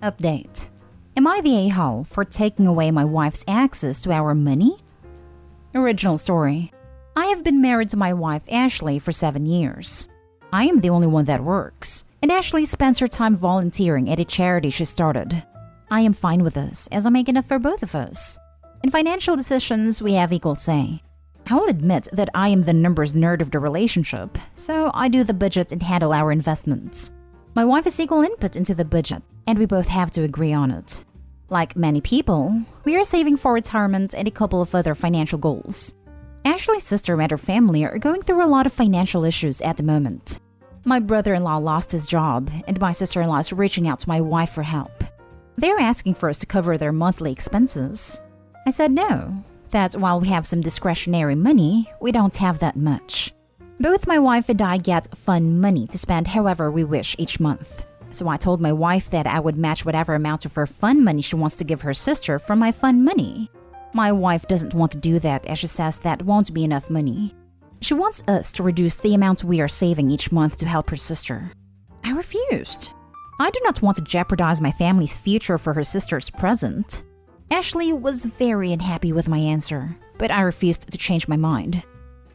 Update. Am I the a-hole for taking away my wife's access to our money? Original story. I have been married to my wife Ashley for 7 years. I am the only one that works, and Ashley spends her time volunteering at a charity she started. I am fine with this, as I make enough for both of us. In financial decisions, we have equal say. I will admit that I am the numbers nerd of the relationship, so I do the budget and handle our investments. My wife has equal input into the budget, and we both have to agree on it. Like many people, we are saving for retirement and a couple of other financial goals. Ashley's sister and her family are going through a lot of financial issues at the moment. My brother-in-law lost his job, and my sister-in-law is reaching out to my wife for help. They're asking for us to cover their monthly expenses. I said no, that while we have some discretionary money, we don't have that much. Both my wife and I get fun money to spend however we wish each month. So I told my wife that I would match whatever amount of her fun money she wants to give her sister from my fun money. My wife doesn't want to do that as she says that won't be enough money. She wants us to reduce the amount we are saving each month to help her sister. I refused. I do not want to jeopardize my family's future for her sister's present. Ashley was very unhappy with my answer, but I refused to change my mind.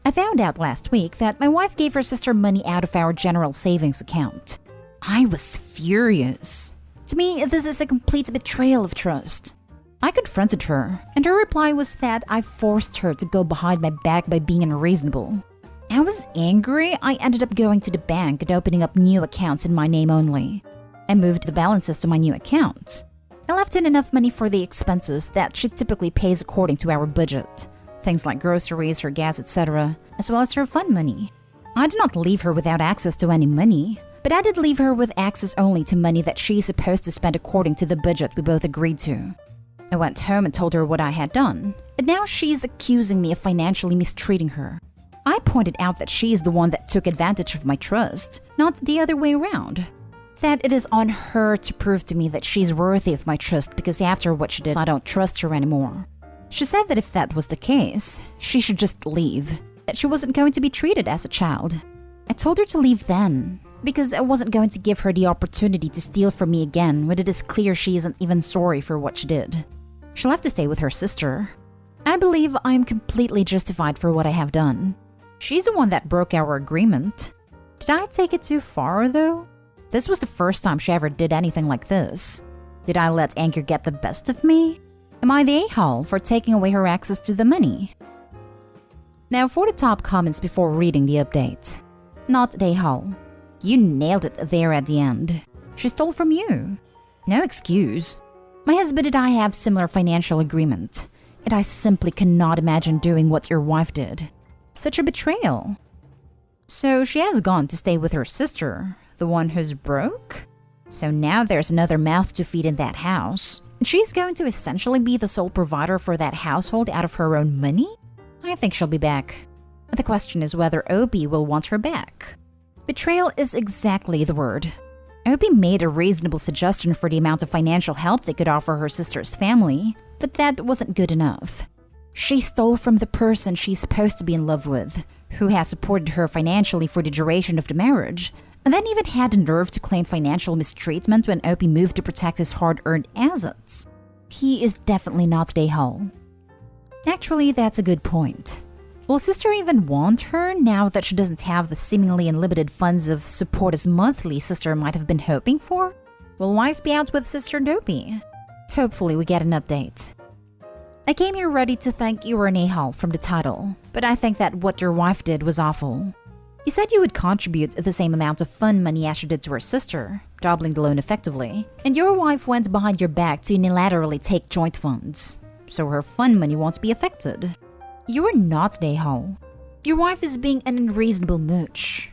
I found out last week that my wife gave her sister money out of our general savings account. I was furious. To me, this is a complete betrayal of trust. I confronted her, and her reply was that I forced her to go behind my back by being unreasonable. I was angry. I ended up going to the bank and opening up new accounts in my name only. I moved the balances to my new accounts. I left in enough money for the expenses that she typically pays according to our budget. Things like groceries, her gas, etc., as well as her fun money. I did not leave her without access to any money, but I did leave her with access only to money that she is supposed to spend according to the budget we both agreed to. I went home and told her what I had done, and now she's accusing me of financially mistreating her. I pointed out that she is the one that took advantage of my trust, not the other way around. That it is on her to prove to me that she's worthy of my trust because after what she did, I don't trust her anymore. She said that if that was the case, she should just leave, that she wasn't going to be treated as a child. I told her to leave then, because I wasn't going to give her the opportunity to steal from me again when it is clear she isn't even sorry for what she did. She'll have to stay with her sister. I believe I am completely justified for what I have done. She's the one that broke our agreement. Did I take it too far, though? This was the first time she ever did anything like this. Did I let anger get the best of me? Am I the a-hole for taking away her access to the money? Now for the top comments before reading the update. Not the a-hole. You nailed it there at the end. She stole from you. No excuse. My husband and I have similar financial agreement, and I simply cannot imagine doing what your wife did. Such a betrayal. So she has gone to stay with her sister, the one who's broke? So now there's another mouth to feed in that house. And she's going to essentially be the sole provider for that household out of her own money? I think she'll be back. The question is whether Opie will want her back. Betrayal is exactly the word. Opie made a reasonable suggestion for the amount of financial help they could offer her sister's family, but that wasn't good enough. She stole from the person she's supposed to be in love with, who has supported her financially for the duration of the marriage, and then even had the nerve to claim financial mistreatment when Opie moved to protect his hard-earned assets. He is definitely not the a-hole. Actually, that's a good point. Will sister even want her now that she doesn't have the seemingly unlimited funds of support as monthly sister might have been hoping for? Will wife be out with sister Opie? Hopefully we get an update. I came here ready to thank you were an a-hole from the title, but I think that what your wife did was awful. You said you would contribute the same amount of fun money as she did to her sister, doubling the loan effectively, and your wife went behind your back to unilaterally take joint funds, so her fun money won't be affected. You are not an a-hole. Your wife is being an unreasonable mooch.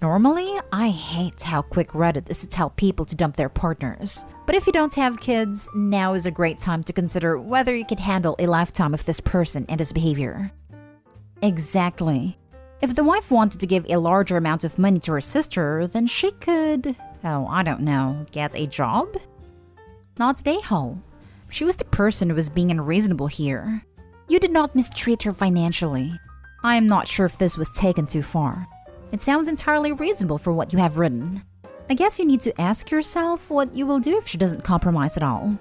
Normally, I hate how quick Reddit is to tell people to dump their partners. But if you don't have kids, now is a great time to consider whether you can handle a lifetime of this person and his behavior. Exactly. If the wife wanted to give a larger amount of money to her sister, then she could, I don't know, get a job? Not an a-hole. She was the person who was being unreasonable here. You did not mistreat her financially. I am not sure if this was taken too far. It sounds entirely reasonable for what you have written. I guess you need to ask yourself what you will do if she doesn't compromise at all.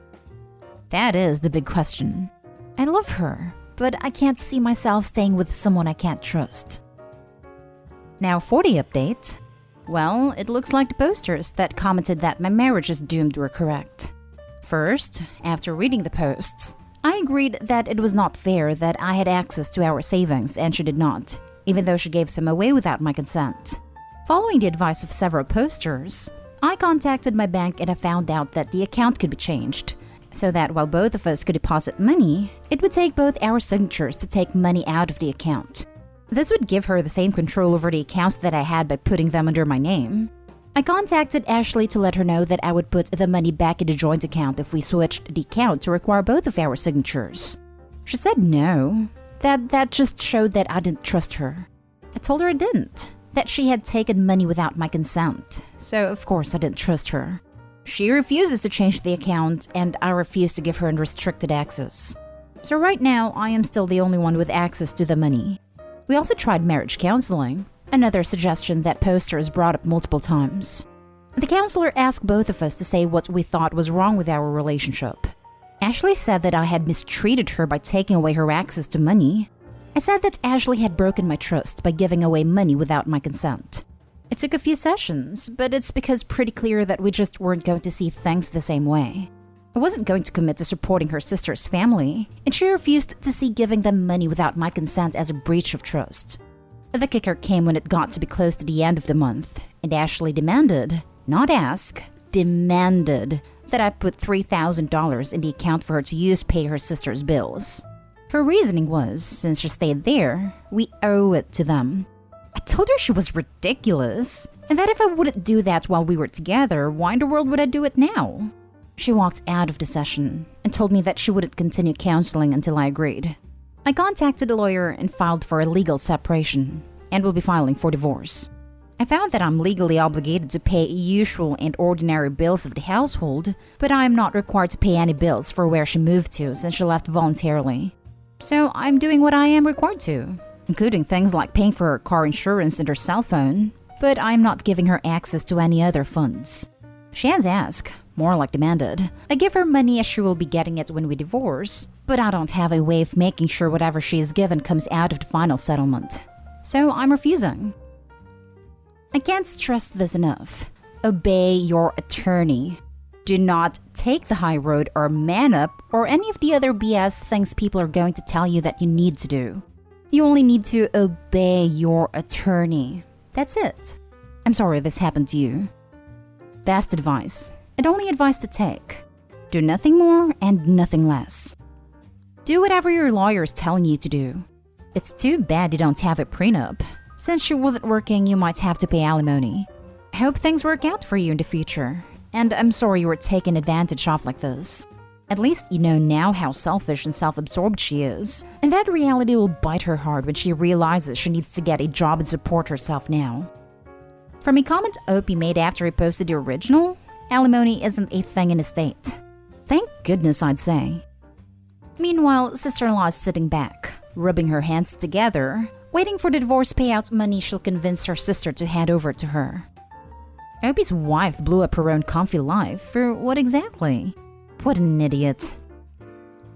That is the big question. I love her, but I can't see myself staying with someone I can't trust. Now for the update. Well, it looks like the posters that commented that my marriage is doomed were correct. First, after reading the posts, I agreed that it was not fair that I had access to our savings and she did not, even though she gave some away without my consent. Following the advice of several posters, I contacted my bank and I found out that the account could be changed, so that while both of us could deposit money, it would take both our signatures to take money out of the account. This would give her the same control over the accounts that I had by putting them under my name. I contacted Ashley to let her know that I would put the money back in the joint account if we switched the account to require both of our signatures. She said no, that just showed that I didn't trust her. I told her I didn't, that she had taken money without my consent, so of course I didn't trust her. She refuses to change the account and I refuse to give her unrestricted access. So right now, I am still the only one with access to the money. We also tried marriage counseling, another suggestion that posters brought up multiple times. The counselor asked both of us to say what we thought was wrong with our relationship. Ashley said that I had mistreated her by taking away her access to money. I said that Ashley had broken my trust by giving away money without my consent. It took a few sessions, but it's because pretty clear that we just weren't going to see things the same way. I wasn't going to commit to supporting her sister's family, and she refused to see giving them money without my consent as a breach of trust. The kicker came when it got to be close to the end of the month, and Ashley demanded, not ask, demanded that I put $3,000 in the account for her to use to pay her sister's bills. Her reasoning was, since she stayed there, we owe it to them. I told her she was ridiculous, and that if I wouldn't do that while we were together, why in the world would I do it now? She walked out of the session and told me that she wouldn't continue counseling until I agreed. I contacted a lawyer and filed for a legal separation and will be filing for divorce. I found that I'm legally obligated to pay usual and ordinary bills of the household, but I am not required to pay any bills for where she moved to since she left voluntarily. So I'm doing what I am required to, including things like paying for her car insurance and her cell phone, but I'm not giving her access to any other funds. She has asked, more like demanded, I give her money as she will be getting it when we divorce, but I don't have a way of making sure whatever she is given comes out of the final settlement. So I'm refusing. I can't stress this enough. Obey your attorney. Do not take the high road or man up or any of the other BS things people are going to tell you that you need to do. You only need to obey your attorney. That's it. I'm sorry this happened to you. Best advice, and only advice to take. Do nothing more and nothing less. Do whatever your lawyer is telling you to do. It's too bad you don't have a prenup. Since she wasn't working, you might have to pay alimony. I hope things work out for you in the future, and I'm sorry you were taken advantage of like this. At least you know now how selfish and self-absorbed she is, and that reality will bite her hard when she realizes she needs to get a job and support herself now. From a comment Opie made after he posted the original, alimony isn't a thing in the state. Thank goodness, I'd say. Meanwhile, sister-in-law is sitting back, rubbing her hands together, waiting for the divorce payout money she'll convince her sister to hand over to her. Opie's wife blew up her own comfy life for what exactly? What an idiot.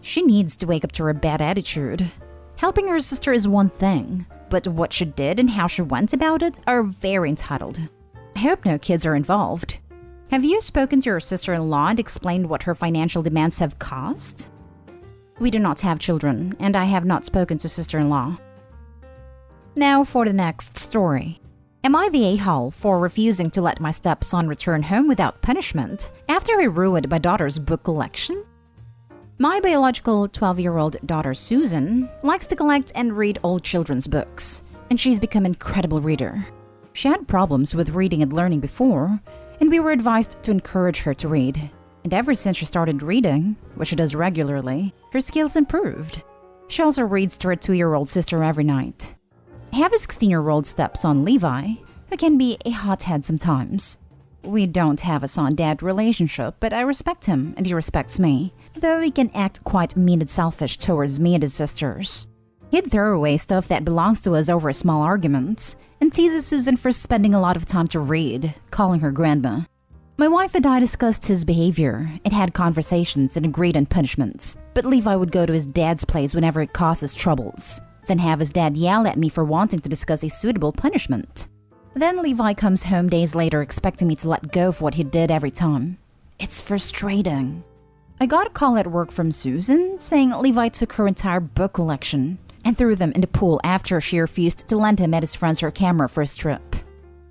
She needs to wake up to her bad attitude. Helping her sister is one thing, but what she did and how she went about it are very entitled. I hope no kids are involved. Have you spoken to your sister-in-law and explained what her financial demands have cost? We do not have children, and I have not spoken to sister-in-law. Now for the next story. Am I the a-hole for refusing to let my stepson return home without punishment after he ruined my daughter's book collection? My biological 12-year-old daughter Susan likes to collect and read old children's books, and she's become an incredible reader. She had problems with reading and learning before, and we were advised to encourage her to read. And ever since she started reading, which she does regularly, her skills improved. She also reads to her 2-year-old sister every night. I have a 16-year-old stepson, Levi, who can be a hothead sometimes. We don't have a son-dad relationship, but I respect him and he respects me, though he can act quite mean and selfish towards me and his sisters. He'd throw away stuff that belongs to us over small arguments, and teases Susan for spending a lot of time to read, calling her grandma. My wife and I discussed his behavior and had conversations and agreed on punishments, but Levi would go to his dad's place whenever it causes troubles, then have his dad yell at me for wanting to discuss a suitable punishment. Then Levi comes home days later expecting me to let go of what he did every time. It's frustrating. I got a call at work from Susan saying Levi took her entire book collection and threw them in the pool after she refused to lend him and his friends her camera for his trip.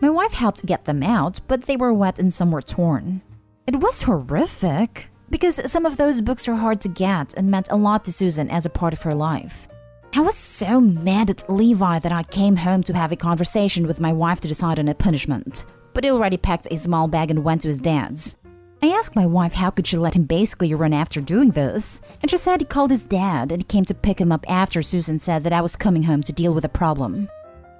My wife helped get them out, but they were wet and some were torn. It was horrific, because some of those books are hard to get and meant a lot to Susan as a part of her life. I was so mad at Levi that I came home to have a conversation with my wife to decide on a punishment, but he already packed a small bag and went to his dad's. I asked my wife how could she let him basically run after doing this, and she said he called his dad and came to pick him up after Susan said that I was coming home to deal with a problem.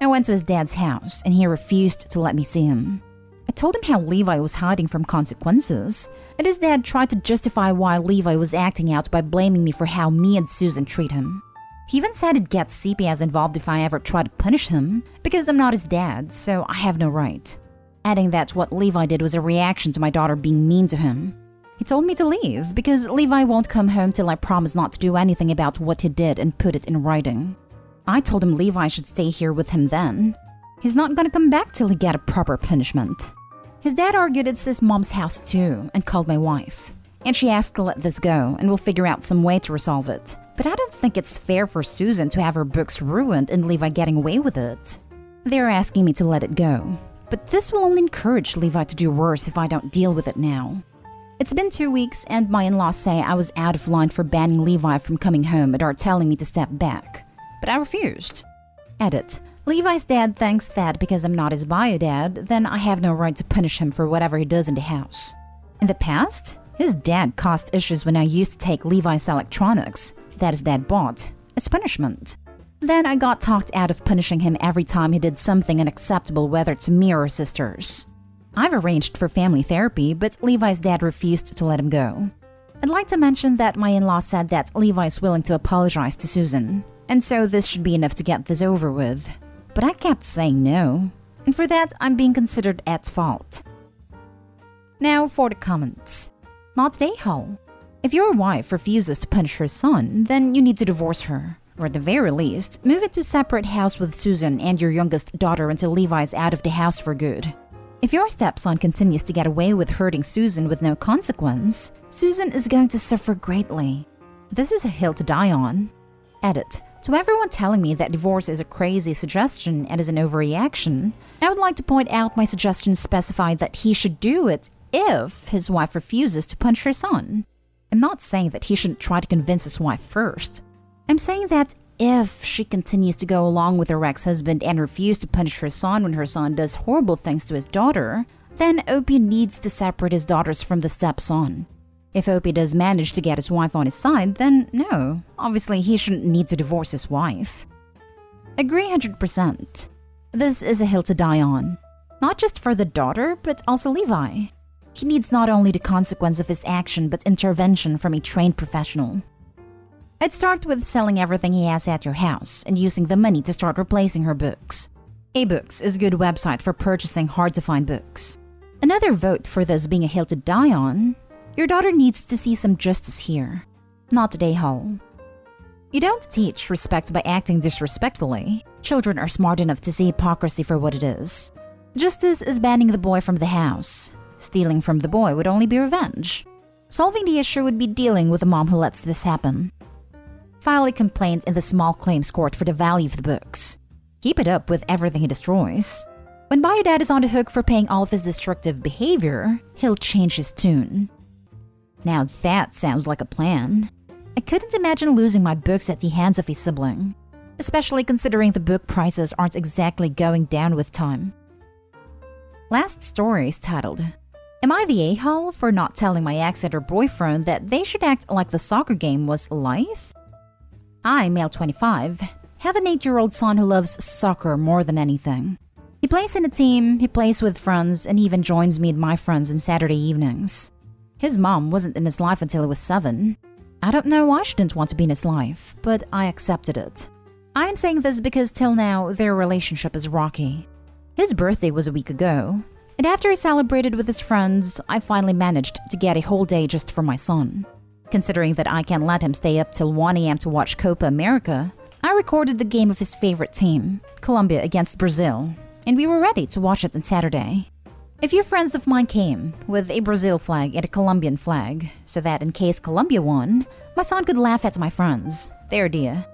I went to his dad's house, and he refused to let me see him. I told him how Levi was hiding from consequences, and his dad tried to justify why Levi was acting out by blaming me for how me and Susan treat him. He even said he'd get CPS involved if I ever tried to punish him, because I'm not his dad, so I have no right. Adding that what Levi did was a reaction to my daughter being mean to him. He told me to leave, because Levi won't come home till I promise not to do anything about what he did and put it in writing. I told him Levi should stay here with him then. He's not gonna come back till he get a proper punishment. His dad argued it's his mom's house too and called my wife. And she asked to let this go and we'll figure out some way to resolve it. But I don't think it's fair for Susan to have her books ruined and Levi getting away with it. They're asking me to let it go. But this will only encourage Levi to do worse if I don't deal with it now. It's been 2 weeks and my in-laws say I was out of line for banning Levi from coming home and are telling me to step back. But I refused. Edit. Levi's dad thinks that because I'm not his bio dad, then I have no right to punish him for whatever he does in the house. In the past, his dad caused issues when I used to take Levi's electronics that his dad bought as punishment. Then I got talked out of punishing him every time he did something unacceptable, whether to me or his sisters. I've arranged for family therapy, but Levi's dad refused to let him go. I'd like to mention that my in-law said that Levi is willing to apologize to Susan, and so this should be enough to get this over with. But I kept saying no, and for that I'm being considered at fault. Now for the comments. Not a-hole. If your wife refuses to punish her son, then you need to divorce her. Or at the very least, move into a separate house with Susan and your youngest daughter until Levi is out of the house for good. If your stepson continues to get away with hurting Susan with no consequence, Susan is going to suffer greatly. This is a hill to die on. Edit. To everyone telling me that divorce is a crazy suggestion and is an overreaction, I would like to point out my suggestion specified that he should do it if his wife refuses to punish her son. I'm not saying that he shouldn't try to convince his wife first. I'm saying that if she continues to go along with her ex-husband and refuse to punish her son when her son does horrible things to his daughter, then Opie needs to separate his daughters from the stepson. If Opie does manage to get his wife on his side, then no, obviously he shouldn't need to divorce his wife. Agree 100%. This is a hill to die on. Not just for the daughter, but also Levi. He needs not only the consequence of his action, but intervention from a trained professional. I'd start with selling everything he has at your house and using the money to start replacing her books. A-Books is a good website for purchasing hard-to-find books. Another vote for this being a hill to die on: your daughter needs to see some justice here, not a day-hole. You don't teach respect by acting disrespectfully. Children are smart enough to see hypocrisy for what it is. Justice is banning the boy from the house. Stealing from the boy would only be revenge. Solving the issue would be dealing with the mom who lets this happen. File a complaint in the small claims court for the value of the books. Keep it up with everything he destroys. When Bio Dad is on the hook for paying all of his destructive behavior, he'll change his tune. Now that sounds like a plan. I couldn't imagine losing my books at the hands of a sibling, especially considering the book prices aren't exactly going down with time. Last story is titled, "Am I the a-hole for not telling my ex and her boyfriend that they should act like the soccer game was life?" I, male 25, have an 8-year-old son who loves soccer more than anything. He plays in a team, he plays with friends, and even joins me and my friends on Saturday evenings. His mom wasn't in his life until he was 7. I don't know why she didn't want to be in his life, but I accepted it. I am saying this because till now, their relationship is rocky. His birthday was a week ago, and after he celebrated with his friends, I finally managed to get a whole day just for my son. Considering that I can't let him stay up till 1 a.m. to watch Copa America, I recorded the game of his favorite team, Colombia against Brazil, and we were ready to watch it on Saturday. A few friends of mine came with a Brazil flag and a Colombian flag, so that in case Colombia won, my son could laugh at my friends. Their idea.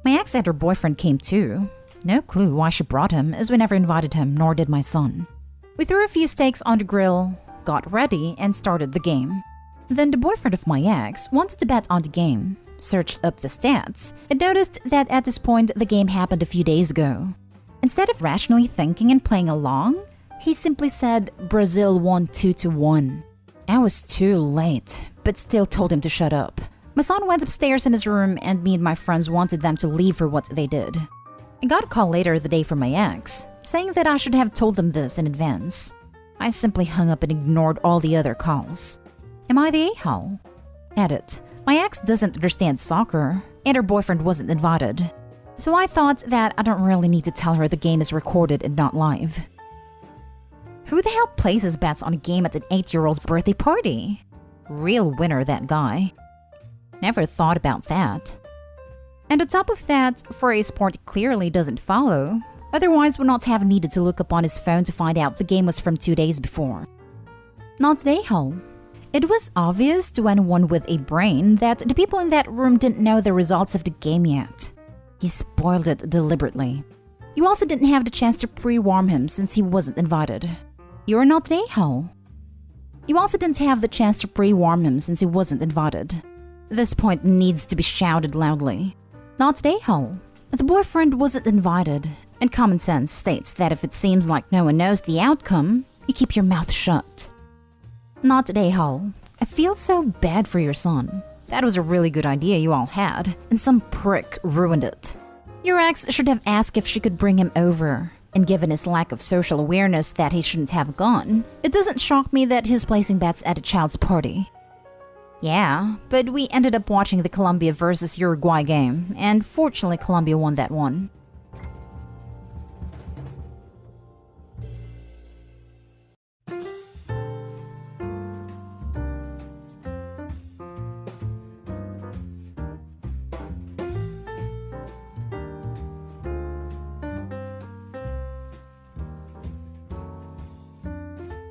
My ex and her boyfriend came too. No clue why she brought him, as we never invited him, nor did my son. We threw a few steaks on the grill, got ready, and started the game. Then the boyfriend of my ex wanted to bet on the game, searched up the stats, and noticed that at this point the game happened a few days ago. Instead of rationally thinking and playing along, he simply said Brazil won 2-1. I was too late, but still told him to shut up. My son went upstairs in his room, and me and my friends wanted them to leave for what they did. I got a call later the day from my ex, saying that I should have told them this in advance. I simply hung up and ignored all the other calls. Am I the a-hole? Edit. My ex doesn't understand soccer, and her boyfriend wasn't invited. So I thought that I don't really need to tell her the game is recorded and not live. Who the hell places bets on a game at an 8-year-old's birthday party? Real winner, that guy. Never thought about that. And on top of that, for a sport he clearly doesn't follow, otherwise would not have needed to look up on his phone to find out the game was from 2 days before. Not the a-hole. It was obvious to anyone with a brain that the people in that room didn't know the results of the game yet. He spoiled it deliberately. You also didn't have the chance to pre-warm him since he wasn't invited. You're not the a-hole. You also didn't have the chance to pre-warm him since he wasn't invited. This point needs to be shouted loudly. Not the a-hole. The boyfriend wasn't invited, and common sense states that if it seems like no one knows the outcome, you keep your mouth shut. Not the a-hole. I feel so bad for your son. That was a really good idea you all had, and some prick ruined it. Your ex should have asked if she could bring him over, and given his lack of social awareness that he shouldn't have gone, it doesn't shock me that he's placing bets at a child's party. Yeah, but we ended up watching the Colombia versus Uruguay game, and fortunately Colombia won that one.